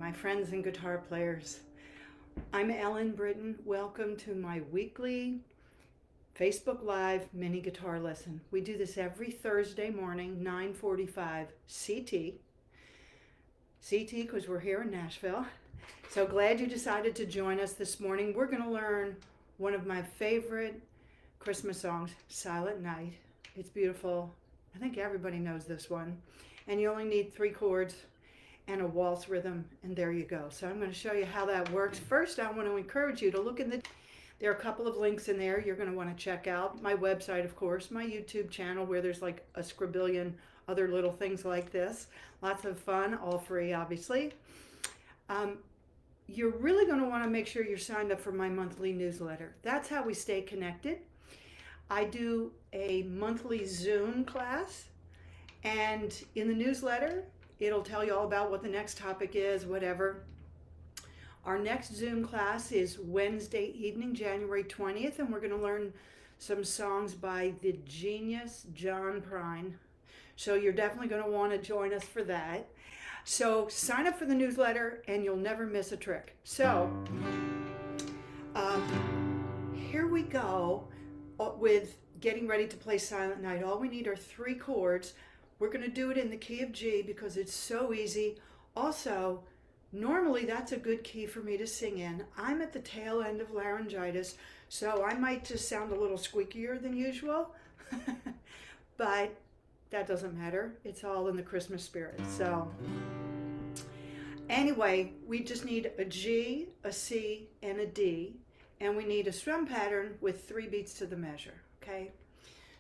my friends and guitar players. I'm Britton. Welcome to my weekly Facebook Live mini guitar lesson. We do this every Thursday morning, 9:45 CT. CT because we're here in Nashville. So glad you decided to join us this morning. We're going to learn one of my favorite Christmas songs, Silent Night. It's beautiful. I think everybody knows this one. And you only need 3 chords and a waltz rhythm, and there you go. So I'm going to show you how that works. First, I want to encourage you to look in there are a couple of links in there you're going to want to check out. My website, of course, my YouTube channel where there's like a scribillion other little things like this. Lots of fun, all free, obviously. You're really going to want to make sure you're signed up for my monthly newsletter. That's how we stay connected. I do a monthly Zoom class, and in the newsletter, it'll tell you all about what the next topic is, whatever. Our next Zoom class is Wednesday evening, January 20th, and we're going to learn some songs by the genius John Prine. So you're definitely going to want to join us for that. So sign up for the newsletter, and you'll never miss a trick. So here we go with getting ready to play Silent Night. All we need are 3 chords. We're going to do it in the key of G because it's so easy. Also, normally that's a good key for me to sing in. I'm at the tail end of laryngitis, so I might just sound a little squeakier than usual. But that doesn't matter. It's all in the Christmas spirit. So anyway, we just need a G, a C, and a D. And we need a strum pattern with 3 beats to the measure. Okay?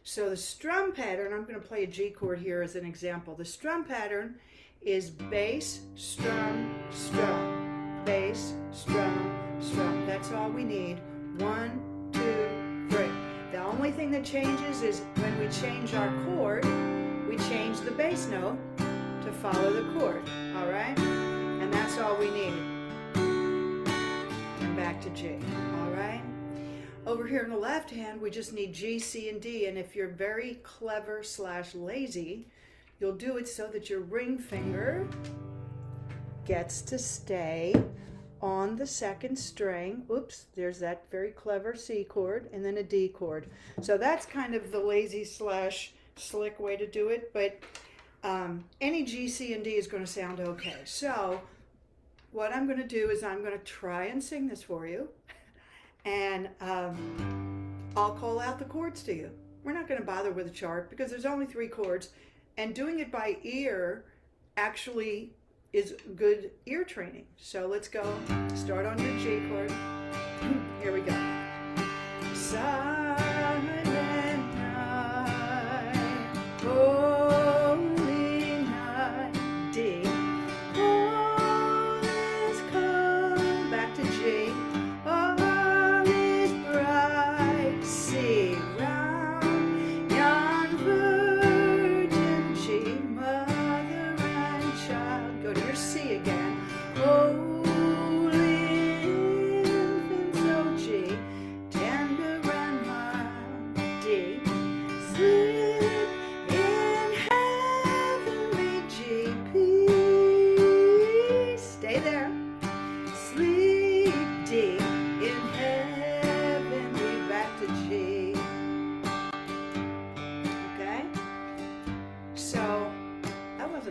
So the strum pattern, I'm going to play a G chord here as an example. The strum pattern is bass, strum, strum, bass, strum, strum. That's all we need. 1, 2, 3. The only thing that changes is when we change our chord, we change the bass note to follow the chord. All right? And that's all we need. And back to G. All right? Over here on the left hand, we just need G, C, and D. And if you're very clever / lazy, you'll do it so that your ring finger gets to stay on the 2nd string. Oops, there's that very clever C chord and then a D chord. So that's kind of the lazy / slick way to do it. But any G, C, and D is going to sound okay. So what I'm going to do is I'm going to try and sing this for you. And I'll call out the chords to you. We're not going to bother with a chart because there's only 3 chords. And doing it by ear actually is good ear training. So let's go. Start on your G chord. Here we go. Silent night, holy night, D. All is calm. Back to G.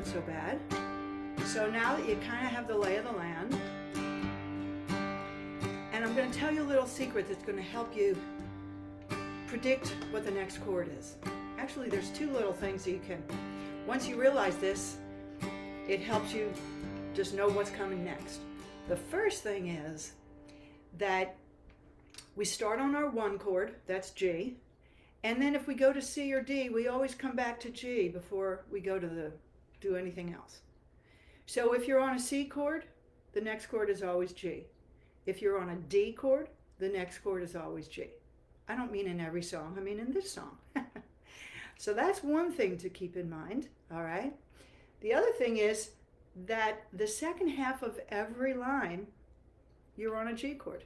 So bad. So now that you kind of have the lay of the land, and I'm going to tell you a little secret that's going to help you predict what the next chord is. Actually, there's 2 little things that you can, once you realize this, it helps you just know what's coming next. The first thing is that we start on our 1 chord, that's G, and then if we go to C or D, we always come back to G before we go to do anything else. So if you're on a C chord, the next chord is always G. If you're on a D chord, the next chord is always G. I don't mean in every song, I mean in this song. So that's one thing to keep in mind, all right? The other thing is that the second half of every line, you're on a G chord.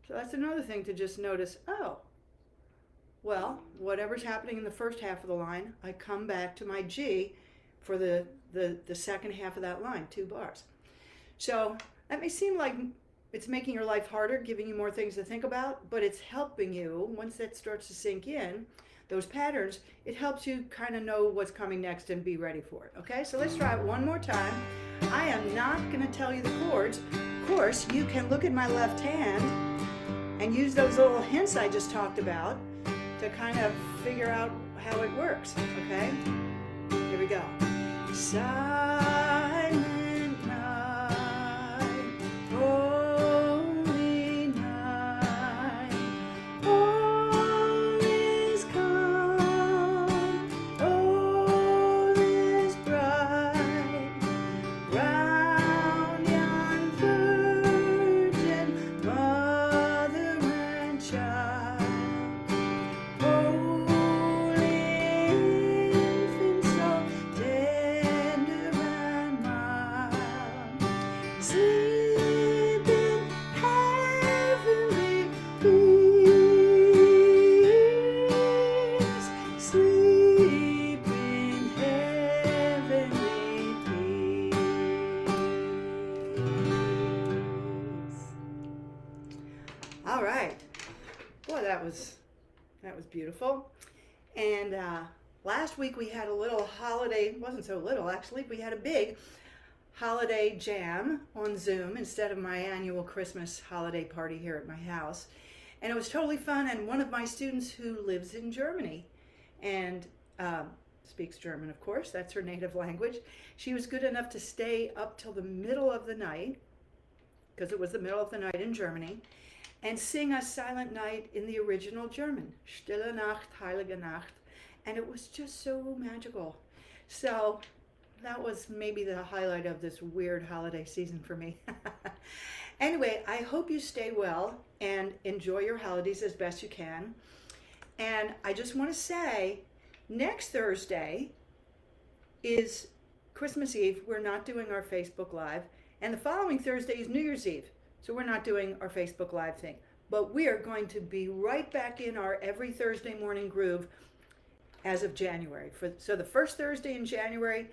So that's another thing to just notice, oh, well, whatever's happening in the first half of the line, I come back to my G for the second half of that line, 2 bars. So that may seem like it's making your life harder, giving you more things to think about, but it's helping you. Once that starts to sink in, those patterns, it helps you kind of know what's coming next and be ready for it. Okay, so let's try it one more time. I am not going to tell you the chords. Of course, you can look at my left hand and use those little hints I just talked about to kind of figure out how it works. Okay, here we go. Silent night, holy night, all is calm, all is bright, round yon virgin mother and child, holy infant so tender and mild, sleep in heavenly peace, sleep in heavenly peace. All right. Boy, that was beautiful. And last week we had a little holiday, wasn't so little actually, we had a big holiday jam on Zoom instead of my annual Christmas holiday party here at my house. And it was totally fun. And one of my students who lives in Germany and speaks German, of course, that's her native language, she was good enough to stay up till the middle of the night, because it was the middle of the night in Germany, and sing us Silent Night in the original German, Stille Nacht, Heilige Nacht, and it was just so magical. So that was maybe the highlight of this weird holiday season for me. Anyway, I hope you stay well and enjoy your holidays as best you can. And I just want to say, next Thursday is Christmas Eve. We're not doing our Facebook Live. And the following Thursday is New Year's Eve. So we're not doing our Facebook Live thing. But we are going to be right back in our every Thursday morning groove as of January. So the first Thursday in January,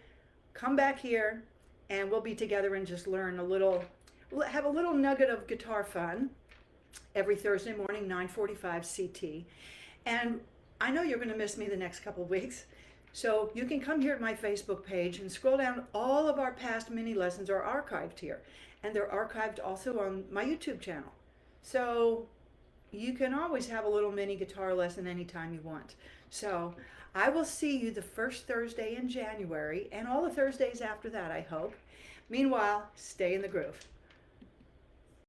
come back here and we'll be together and just learn a little, have a little nugget of guitar fun every Thursday morning, 9:45 CT. And I know you're going to miss me the next couple of weeks. So you can come here at my Facebook page and scroll down. All of our past mini lessons are archived here. And they're archived also on my YouTube channel. So you can always have a little mini guitar lesson anytime you want. So I will see you the first Thursday in January and all the Thursdays after that, I hope. Meanwhile, stay in the groove.